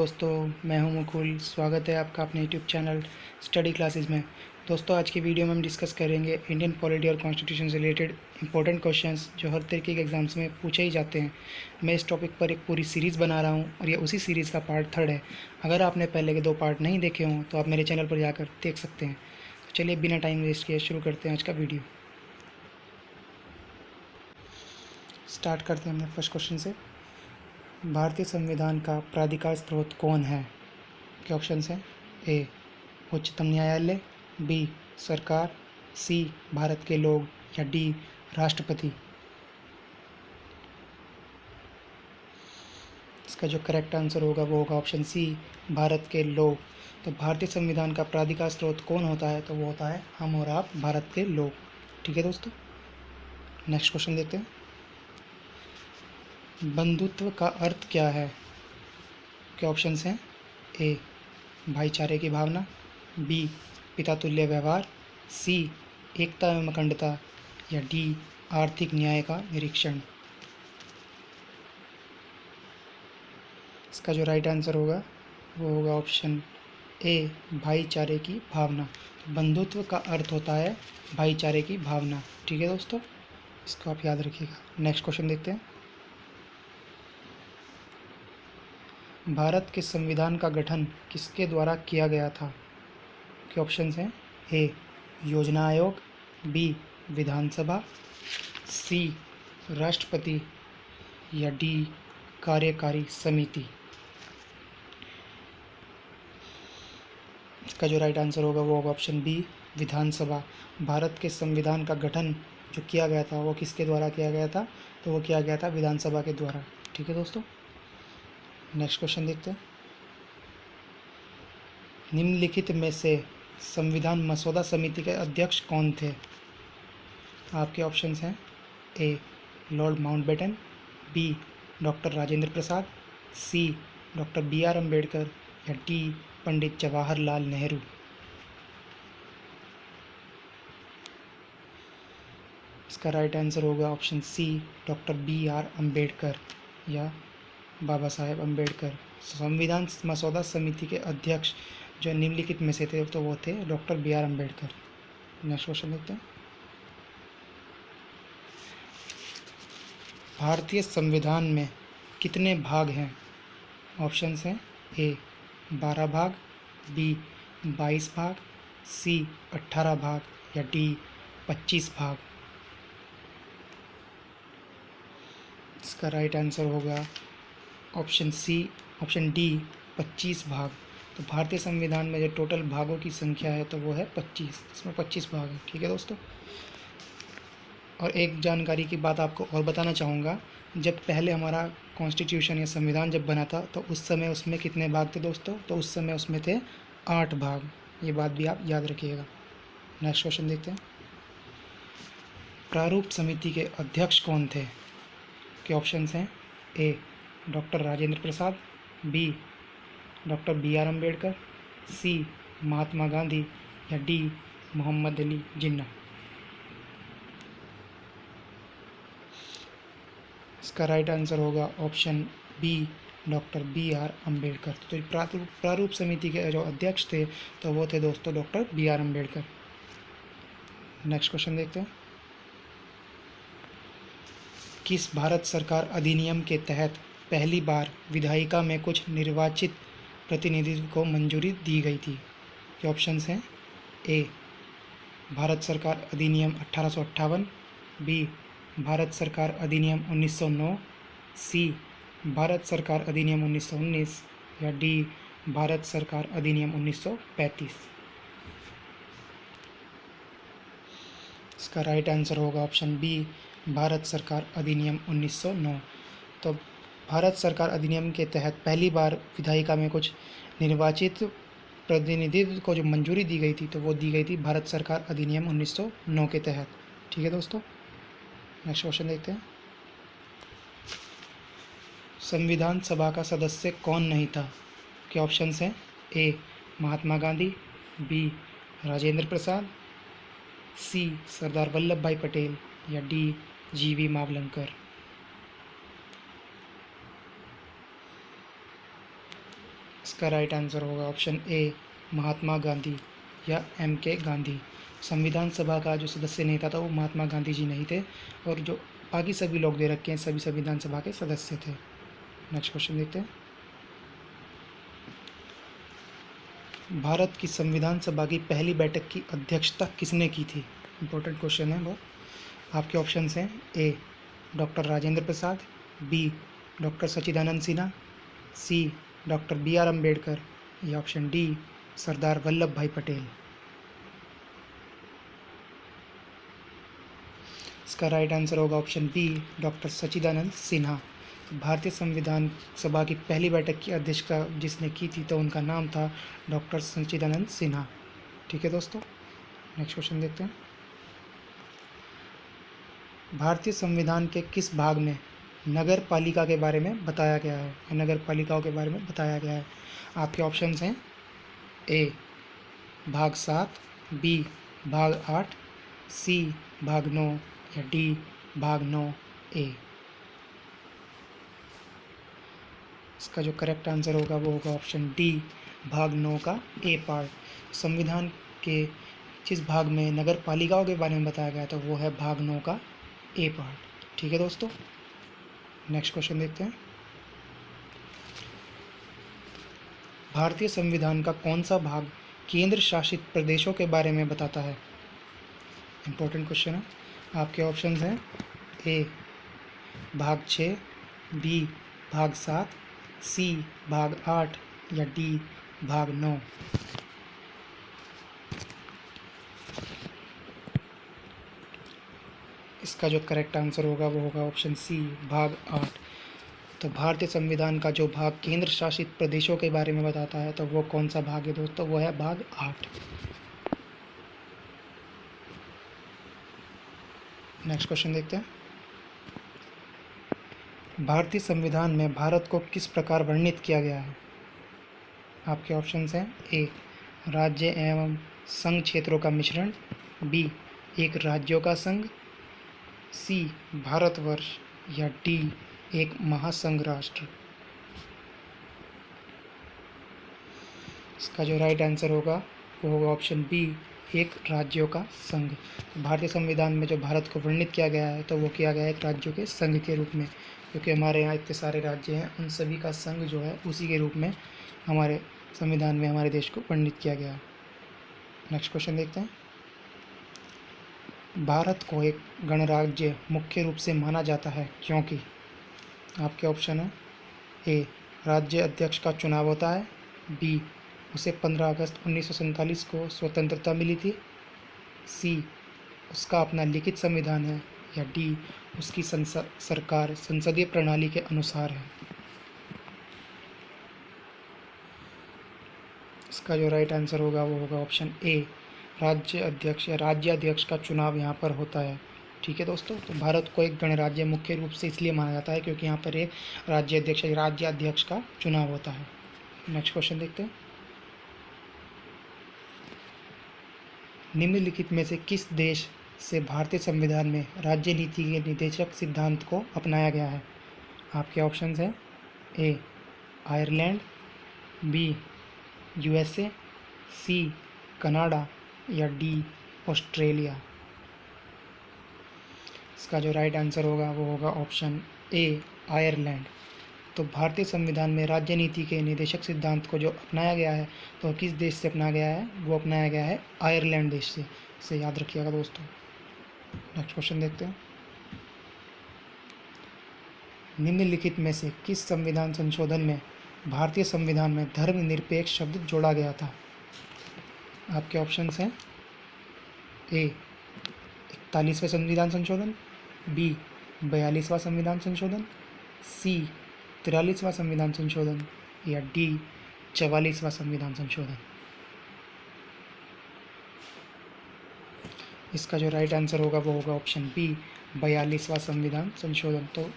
दोस्तों, मैं हूं मुकुल। स्वागत है आपका अपने यूट्यूब चैनल स्टडी क्लासेस में। दोस्तों, आज की वीडियो में हम डिस्कस करेंगे इंडियन पॉलिटी और कॉन्स्टिट्यूशन से रिलेटेड इंपॉर्टेंट क्वेश्चंस जो हर तरीके के एग्जाम्स में पूछे ही जाते हैं। मैं इस टॉपिक पर एक पूरी सीरीज़ बना रहा हूं और ये उसी सीरीज़ का पार्ट 3 है। अगर आपने पहले के 2 पार्ट नहीं देखे हों तो आप मेरे चैनल पर जाकर देख सकते हैं। तो चलिए बिना टाइम वेस्ट किए शुरू करते हैं आज का वीडियो। स्टार्ट करते हैं अपने फर्स्ट क्वेश्चन से। भारतीय संविधान का प्राधिकार स्रोत कौन है? के ऑप्शंस हैं ए उच्चतम न्यायालय, बी सरकार, सी भारत के लोग या डी राष्ट्रपति। इसका जो करेक्ट आंसर होगा वो होगा ऑप्शन सी भारत के लोग। तो भारतीय संविधान का प्राधिकार स्रोत कौन होता है? तो वो होता है हम और आप, भारत के लोग। ठीक है दोस्तों, नेक्स्ट क्वेश्चन देखते हैं। बंधुत्व का अर्थ क्या है? के ऑप्शंस हैं ए भाईचारे की भावना, बी पिता तुल्य व्यवहार, सी एकता एवं अखंडता या डी आर्थिक न्याय का निरीक्षण। इसका जो राइट आंसर होगा वो होगा ऑप्शन ए भाईचारे की भावना। बंधुत्व का अर्थ होता है भाईचारे की भावना। ठीक है दोस्तों, इसको आप याद रखिएगा। नेक्स्ट क्वेश्चन देखते हैं। भारत के संविधान का गठन किसके द्वारा किया गया था? के ऑप्शंस हैं ए योजना आयोग, बी विधानसभा, सी राष्ट्रपति या डी कार्यकारी समिति। इसका जो राइट आंसर होगा वो होगा ऑप्शन बी विधानसभा। भारत के संविधान का गठन जो किया गया था वो किसके द्वारा किया गया था? तो वो किया गया था विधानसभा के द्वारा। ठीक है दोस्तों, नेक्स्ट क्वेश्चन देखते हैं। निम्नलिखित में से संविधान मसौदा समिति के अध्यक्ष कौन थे? आपके ऑप्शंस हैं A Lord Mountbatten, B doctor Rajendra Prasad, C doctor BR Ambedkar या डी पंडित जवाहरलाल नेहरू। इसका राइट आंसर होगा option C doctor BR Ambedkar या बाबा साहेब अम्बेडकर। संविधान मसौदा समिति के अध्यक्ष जो निम्नलिखित में से थे तो वो थे doctor BR Ambedkar. Next question देखते हैं। भारतीय संविधान में कितने भाग हैं? ऑप्शंस हैं ए 12 भाग, बी 22 भाग, सी 18 भाग या डी 25 भाग। इसका राइट आंसर होगा ऑप्शन डी 25 भाग। तो भारतीय संविधान में जो टोटल भागों की संख्या है तो वो है 25, इसमें 25 भाग है। ठीक है दोस्तों, और एक जानकारी की बात आपको और बताना चाहूँगा। जब पहले हमारा कॉन्स्टिट्यूशन या संविधान जब बना था तो उस समय उसमें कितने भाग थे दोस्तों? तो उस समय उसमें थे 8 भाग। ये बात भी आप याद रखिएगा। नेक्स्ट क्वेश्चन देखते हैं। प्रारूप समिति के अध्यक्ष कौन थे? के ऑप्शंस हैं A doctor Rajendra Prasad, B doctor BR Ambedkar, C Mahatma Gandhi या डी मोहम्मद अली जिन्ना। इसका राइट आंसर होगा option B doctor BR Ambedkar. तो प्रारूप समिति के जो अध्यक्ष थे तो वो थे दोस्तों doctor BR Ambedkar. Next question देखते हैं। किस भारत सरकार अधिनियम के तहत पहली बार विधायिका में कुछ निर्वाचित प्रतिनिधित्व को मंजूरी दी गई थी? ये ऑप्शंस हैं ए भारत सरकार अधिनियम 1858, बी भारत सरकार अधिनियम 1909, सी भारत सरकार अधिनियम 1919 या डी भारत सरकार अधिनियम 1935। इसका राइट आंसर होगा ऑप्शन बी भारत सरकार अधिनियम 1909। तो भारत सरकार अधिनियम के तहत पहली बार विधायिका में कुछ निर्वाचित प्रतिनिधित्व को जो मंजूरी दी गई थी तो वो दी गई थी भारत सरकार अधिनियम 1909 के तहत। ठीक है दोस्तों, नेक्स्ट क्वेश्चन देखते हैं। संविधान सभा का सदस्य कौन नहीं था? के ऑप्शंस हैं ए महात्मा गांधी, बी राजेंद्र प्रसाद, सी सरदार वल्लभ भाई पटेल या डी GV मावलंकर। इसका राइट आंसर होगा ऑप्शन ए, महात्मा गांधी या एम के गांधी। संविधान सभा का जो सदस्य नेता था वो महात्मा गांधी जी नहीं थे, और जो बाकी सभी लोग दे रखे हैं सभी संविधान सभा के सदस्य थे। नेक्स्ट क्वेश्चन देखते हैं। भारत की संविधान सभा की पहली बैठक की अध्यक्षता किसने की थी? इंपॉर्टेंट क्वेश्चन है वो। आपके ऑप्शंस हैं A, doctor Rajendra Prasad, B, doctor Sachchidanand Sinha, C, doctor B R Ambedkar, या ऑप्शन डी, सरदार वल्लभ भाई पटेल। इसका राइट आंसर होगा option B, doctor Sachchidanand Sinha. भारतीय संविधान सभा की पहली बैठक की अध्यक्षता जिसने की थी तो उनका नाम था डॉक्टर सच्चिदानंद सिन्हा। ठीक है दोस्तों, नेक्स्ट क्वेश्चन देखते हैं। भारतीय संविधान के किस भाग में नगर पालिका के बारे में बताया गया है? नगर पालिकाओं के बारे में बताया गया है। आपके ऑप्शंस हैं ए, भाग 7, बी, भाग 8, सी, भाग 9, या डी, भाग 9A। इसका जो करेक्ट आंसर होगा वो होगा ऑप्शन डी, भाग 9 का ए पार्ट। संविधान के जिस भाग में नगर पालिकाओं के बारे में बताया गया था वो है भाग 9 का ए पार्ट। ठीक है दोस्तों, नेक्स्ट क्वेश्चन देखते हैं। भारतीय संविधान का कौन सा भाग केंद्र शासित प्रदेशों के बारे में बताता है? इंपॉर्टेंट क्वेश्चन है। आपके ऑप्शंस हैं ए, भाग 6, बी, भाग 7, सी, भाग 8, या डी, भाग 9। इसका जो करेक्ट आंसर होगा वो होगा ऑप्शन सी, भाग 8। तो भारतीय संविधान का जो भाग केंद्र शासित प्रदेशों के बारे में बताता है तो वो कौन सा भाग है दोस्तों? वो है भाग 8। नेक्स्ट क्वेश्चन देखते हैं। भारतीय संविधान में भारत को किस प्रकार वर्णित किया गया है? आपके ऑप्शंस हैं ए, राज्य एवं संघ क्षेत्रों का मिश्रण, बी, एक राज्यों का संघ, सी, भारतवर्ष, या डी, एक महासंघ राष्ट्र। इसका जो राइट आंसर होगा वो होगा ऑप्शन बी, एक राज्यों का संघ। भारतीय संविधान में जो भारत को वर्णित किया गया है तो वो किया गया है एक राज्यों के संघ के रूप में, क्योंकि हमारे यहाँ इतने सारे राज्य हैं उन सभी का संघ जो है उसी के रूप में हमारे संविधान में हमारे देश को वर्णित किया गया है। नेक्स्ट क्वेश्चन देखते हैं। भारत को एक गणराज्य मुख्य रूप से माना जाता है क्योंकि? आपके ऑप्शन है ए, राज्य अध्यक्ष का चुनाव होता है, बी, उसे 15 अगस्त 1947 को स्वतंत्रता मिली थी, सी, उसका अपना लिखित संविधान है, या डी, उसकी सरकार संसदीय प्रणाली के अनुसार है। इसका जो राइट आंसर होगा वो होगा ऑप्शन ए, राज्य अध्यक्ष या राज्याध्यक्ष का चुनाव यहाँ पर होता है। ठीक है दोस्तों, तो भारत को एक गणराज्य मुख्य रूप से इसलिए माना जाता है क्योंकि यहाँ पर एक राज्याध्यक्ष या राज्याध्यक्ष का चुनाव होता है। नेक्स्ट क्वेश्चन देखते हैं। निम्नलिखित में से किस देश से भारतीय संविधान में राज्य नीति के निदेशक सिद्धांत को अपनाया गया है? आपके ऑप्शंस हैं ए, आयरलैंड, बी, USA, सी, कनाडा, या डी, ऑस्ट्रेलिया। इसका जो राइट आंसर होगा वो होगा ऑप्शन ए, आयरलैंड। तो भारतीय संविधान में राज्य नीति के निदेशक सिद्धांत को जो अपनाया गया है तो किस देश से अपनाया गया है? वो अपनाया गया है आयरलैंड देश से। इसे याद रखिएगा दोस्तों। नेक्स्ट क्वेश्चन देखते हैं। निम्नलिखित में से किस संविधान संशोधन में भारतीय संविधान में धर्मनिरपेक्ष शब्द जोड़ा गया था? आपके ऑप्शंस हैं ए, 41वां संविधान संशोधन, बी, 42वां संविधान संशोधन, सी, 43वां संविधान संशोधन, या डी, 44वां संविधान संशोधन। इसका जो राइट आंसर होगा वो होगा ऑप्शन बी, 42वां संविधान संशोधन। तो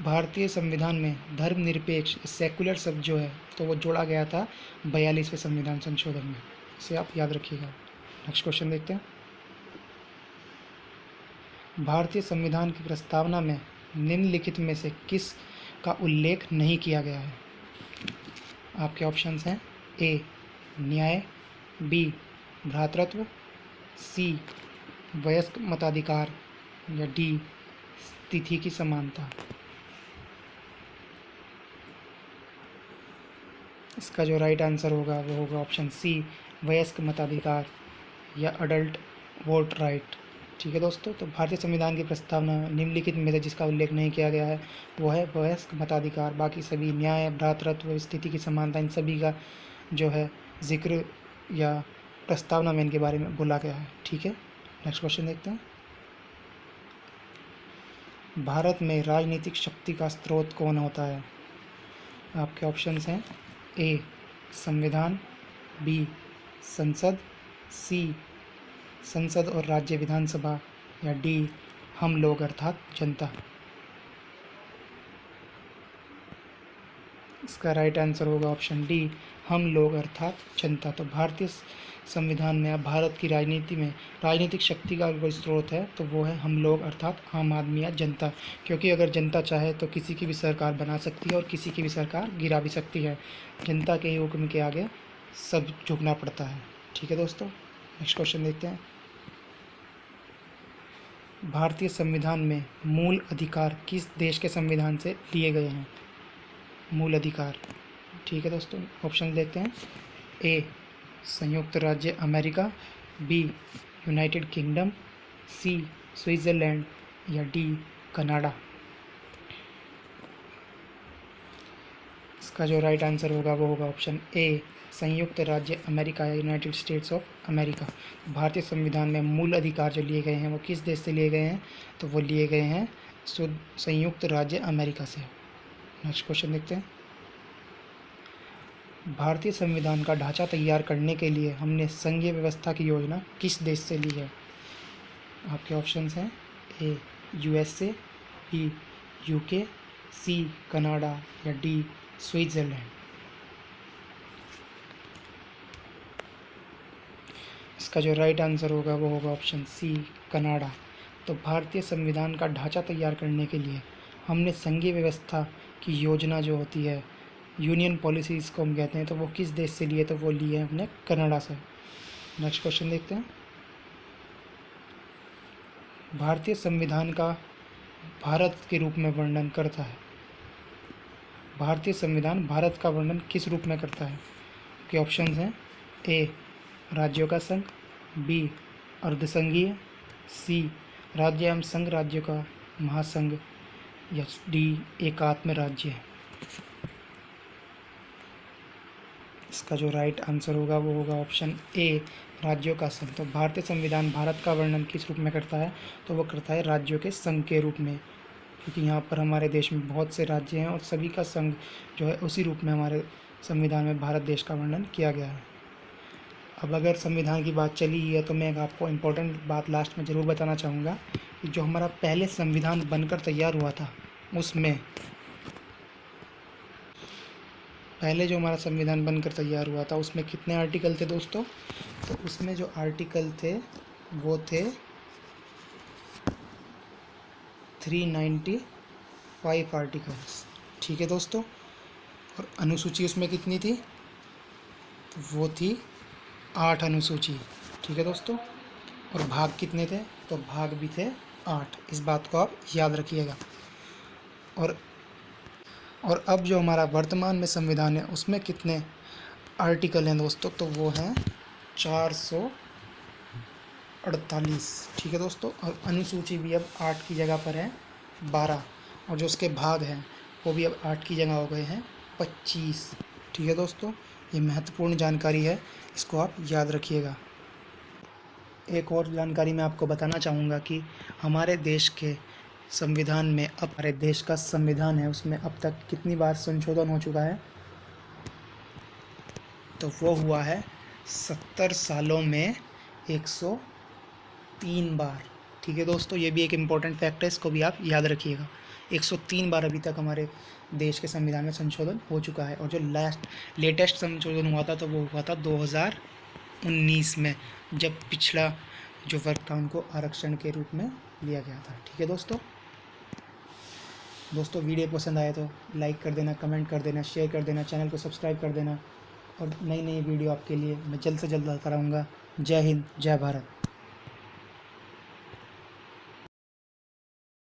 भारतीय संविधान में धर्मनिरपेक्ष सेकुलर शब्द जो है तो वो जोड़ा गया था 42वें संविधान संशोधन में। इसे आप याद रखिएगा। नेक्स्ट क्वेश्चन देखते हैं। भारतीय संविधान की प्रस्तावना में निम्नलिखित में से किस का उल्लेख नहीं किया गया है? आपके ऑप्शंस हैं ए न्याय, बी भ्रातृत्व, सी वयस्क मताधिकार या डी तिथि की समानता। इसका जो राइट आंसर होगा वो होगा ऑप्शन सी वयस्क मताधिकार या अडल्ट वोट राइट। ठीक है दोस्तों, तो भारतीय संविधान की प्रस्तावना निम्नलिखित में से जिसका उल्लेख नहीं किया गया है वो है वयस्क मताधिकार। बाकी सभी न्याय, भ्रातृत्व, स्थिति की समानता, इन सभी का जो है जिक्र या प्रस्तावना में इनके बारे में बोला गया है। ठीक है, नेक्स्ट क्वेश्चन देखते हैं। भारत में राजनीतिक शक्ति का स्रोत कौन होता है? आपके ऑप्शंस हैं ए संविधान, बी संसद, सी संसद और राज्य विधानसभा या डी हम लोग अर्थात जनता। इसका राइट आंसर होगा ऑप्शन डी हम लोग अर्थात जनता। तो भारतीय संविधान में अब भारत की राजनीति में राजनीतिक शक्ति का कोई स्रोत है तो वो है हम लोग अर्थात आम आदमी या जनता, क्योंकि अगर जनता चाहे तो किसी की भी सरकार बना सकती है और किसी की भी सरकार गिरा भी सकती है। जनता के ही हुक्म के आगे सब झुकना पड़ता है। ठीक है दोस्तों, नेक्स्ट क्वेश्चन देखते हैं। भारतीय संविधान में मूल अधिकार किस देश के संविधान से लिए गए हैं? मूल अधिकार। ठीक है दोस्तों, ऑप्शन देखते हैं। ए संयुक्त राज्य America, be united kingdom, C Switzerland या डी कनाडा। इसका जो राइट आंसर होगा वो होगा ऑप्शन ए संयुक्त राज्य अमेरिका या यूनाइटेड स्टेट्स ऑफ अमेरिका। भारतीय संविधान में मूल अधिकार जो लिए गए हैं वो किस देश से लिए गए हैं? तो वो लिए गए हैं संयुक्त राज्य अमेरिका से। नेक्स्ट क्वेश्चन देखते हैं। भारतीय संविधान का ढांचा तैयार करने के लिए हमने संघीय व्यवस्था की योजना किस देश से ली है? आपके ऑप्शंस हैं A USA, B UK, C Canada या डी स्विट्ज़रलैंड। इसका जो राइट आंसर होगा वो होगा ऑप्शन सी कनाडा। तो भारतीय संविधान का ढांचा तैयार करने के लिए हमने संघीय व्यवस्था की योजना जो होती है, यूनियन पॉलिसी इसको हम कहते हैं, तो वो किस देश से लिए? तो वो लिए हमने कनाडा से। नेक्स्ट क्वेश्चन देखते हैं। भारतीय संविधान का भारत के रूप में वर्णन करता है। भारतीय संविधान भारत का वर्णन किस रूप में करता है? के ऑप्शंस हैं ए राज्यों का संघ, बी अर्धसंघीय, सी राज्य एवं संघ राज्यों का महासंघ या डी एकात्म राज्य है। इसका जो राइट आंसर होगा वो होगा ऑप्शन ए राज्यों का संघ। तो भारतीय संविधान भारत का वर्णन किस रूप में करता है? तो वो करता है राज्यों के संघ के रूप में, क्योंकि यहाँ पर हमारे देश में बहुत से राज्य हैं और सभी का संघ जो है उसी रूप में हमारे संविधान में भारत देश का वर्णन किया गया है। अब अगर संविधान की बात चली है तो मैं आपको इम्पोर्टेंट बात लास्ट में ज़रूर बताना चाहूँगा कि जो हमारा पहले संविधान बनकर तैयार हुआ था उसमें पहले जो हमारा संविधान बनकर तैयार हुआ था उसमें कितने आर्टिकल थे दोस्तों? तो उसमें जो आर्टिकल थे वो थे 395 आर्टिकल्स। ठीक है दोस्तों, और अनुसूची उसमें कितनी थी? तो वो थी 8 अनुसूची। ठीक है दोस्तों, और भाग कितने थे? तो भाग भी थे 8। इस बात को आप याद रखिएगा। और अब जो हमारा वर्तमान में संविधान है उसमें कितने आर्टिकल हैं दोस्तों? तो वो हैं 448। ठीक है दोस्तों, और अनुसूची भी अब 8 की जगह पर है 12, और जो उसके भाग हैं वो भी अब 8 की जगह हो गए हैं 25। ठीक है दोस्तों, ये महत्वपूर्ण जानकारी है, इसको आप याद रखिएगा। एक और जानकारी मैं आपको बताना चाहूँगा कि हमारे देश के संविधान में अब हमारे देश का संविधान है उसमें अब तक कितनी बार संशोधन हो चुका है? तो वो हुआ है 70 सालों में 103 बार। ठीक है दोस्तों, ये भी एक इम्पॉर्टेंट फैक्ट है, इसको भी आप याद रखिएगा। 103 बार अभी तक हमारे देश के संविधान में संशोधन हो चुका है, और जो लेटेस्ट संशोधन हुआ था तो वो हुआ था 2019 में, जब पिछड़ा जो वर्ग था उनको आरक्षण के रूप में लिया गया था। ठीक है दोस्तों, दोस्तों वीडियो पसंद आए तो लाइक कर देना, कमेंट कर देना, शेयर कर देना, चैनल को सब्सक्राइब कर देना और नई नई वीडियो आपके लिए मैं जल्द से जल्द लाता रहूँगा। जय हिंद, जय भारत।